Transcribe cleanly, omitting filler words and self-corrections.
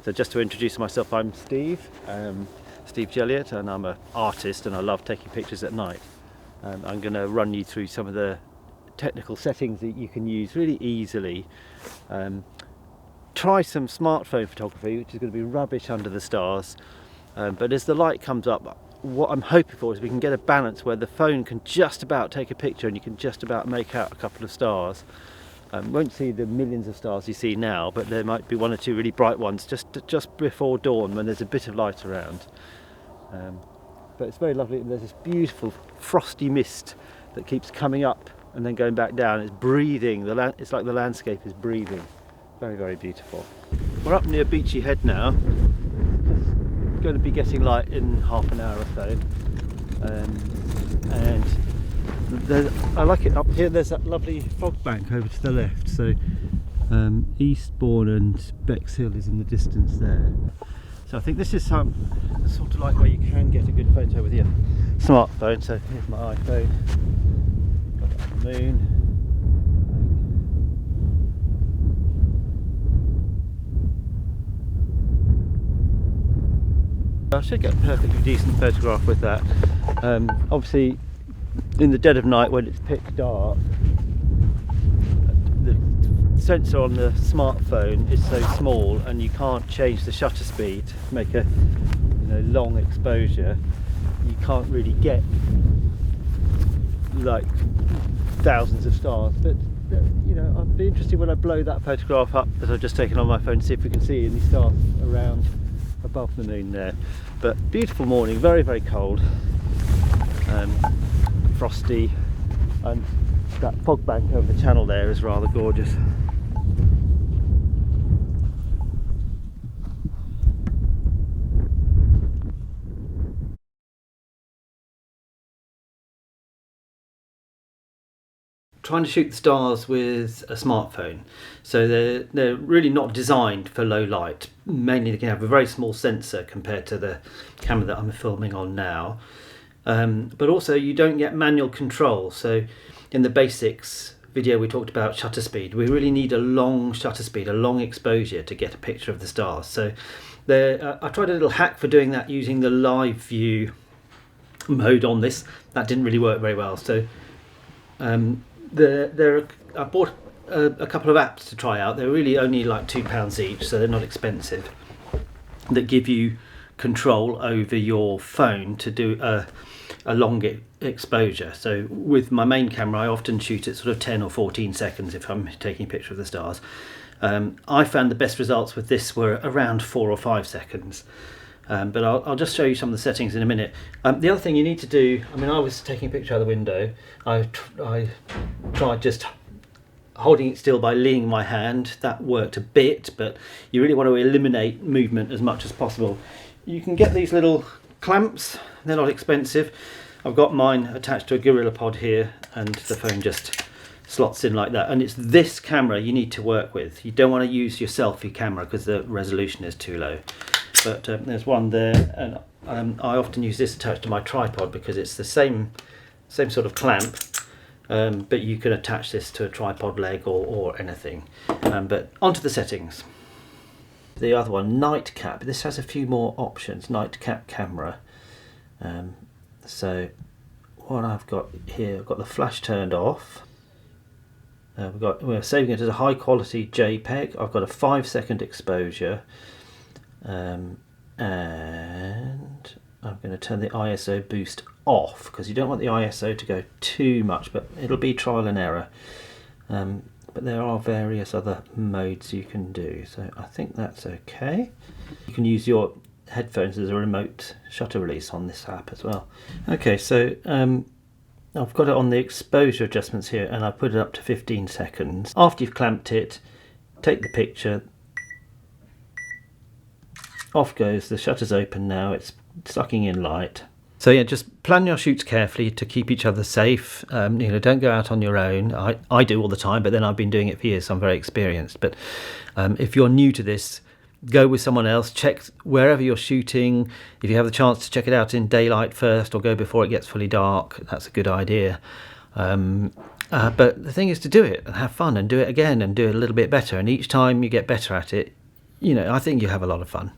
So just to introduce myself, I'm Steve Geliot, and I'm an artist and I love taking pictures at night. I'm going to run you through some of the technical settings that you can use really easily. Try some smartphone photography, which is going to be rubbish under the stars, but as the light comes up, what I'm hoping for is we can get a balance where the phone can just about take a picture and you can just about make out a couple of stars. Won't see the millions of stars you see now, but there might be one or two really bright ones just before dawn when there's a bit of light around. But it's very lovely. There's this beautiful frosty mist that keeps coming up and then going back down. It's breathing. It's like the landscape is breathing. Very, very beautiful. We're up near Beachy Head now. It's going to be getting light in half an hour or so. And I like it up here. There's that lovely fog bank over to the left. So Eastbourne and Bexhill is in the distance there. So I think this is sort of like where you can get a good photo with your smartphone. So here's my iPhone. Got it on the moon. I should get a perfectly decent photograph with that. Obviously, in the dead of night when it's pitch dark, the sensor on the smartphone is so small and you can't change the shutter speed to make a long exposure. You can't really get like thousands of stars, but I'll be interested when I blow that photograph up that I've just taken on my phone to see if we can see any stars around above the moon there. But beautiful morning, very, very cold, frosty, and that fog bank over the channel there is rather gorgeous. Trying to shoot the stars with a smartphone, so they're really not designed for low light. Mainly they can have a very small sensor compared to the camera that I'm filming on now, but also you don't get manual control. So in the basics video we talked about shutter speed. We really need a long shutter speed, a long exposure to get a picture of the stars. So I tried a little hack for doing that using the live view mode on this. That didn't really work very well. So I bought a couple of apps to try out. They're really only like £2 each, so they're not expensive, that give you control over your phone to do a long exposure. So with my main camera I often shoot at sort of 10 or 14 seconds if I'm taking a picture of the stars. I found the best results with this were around 4 or 5 seconds. But I'll just show you some of the settings in a minute. The other thing you need to do, I was taking a picture out of the window. I tried just holding it still by leaning my hand. That worked a bit, but you really want to eliminate movement as much as possible. You can get these little clamps. They're not expensive. I've got mine attached to a Gorilla Pod here, and the phone just slots in like that. And it's this camera you need to work with. You don't want to use your selfie camera because the resolution is too low. But there's one there, and I often use this attached to my tripod because it's the same sort of clamp, but you can attach this to a tripod leg or anything. But onto the settings. The other one, night cap. This has a few more options. Night cap camera. So what I've got here, I've got the flash turned off. We're saving it as a high quality JPEG. I've got a 5-second exposure. And I'm going to turn the ISO boost off because you don't want the ISO to go too much, but it'll be trial and error. But there are various other modes you can do, so I think that's okay. You can use your headphones as a remote shutter release on this app as well. Okay, so I've got it on the exposure adjustments here, and I put it up to 15 seconds. After you've clamped it, take the picture. Off goes, the shutter's open now, it's sucking in light. So yeah, just plan your shoots carefully to keep each other safe. Don't go out on your own. I do all the time, but then I've been doing it for years, so I'm very experienced. But if you're new to this, go with someone else. Check wherever you're shooting. If you have the chance to check it out in daylight first or go before it gets fully dark, that's a good idea. But the thing is to do it and have fun and do it again and do it a little bit better. And each time you get better at it, you know, I think you have a lot of fun.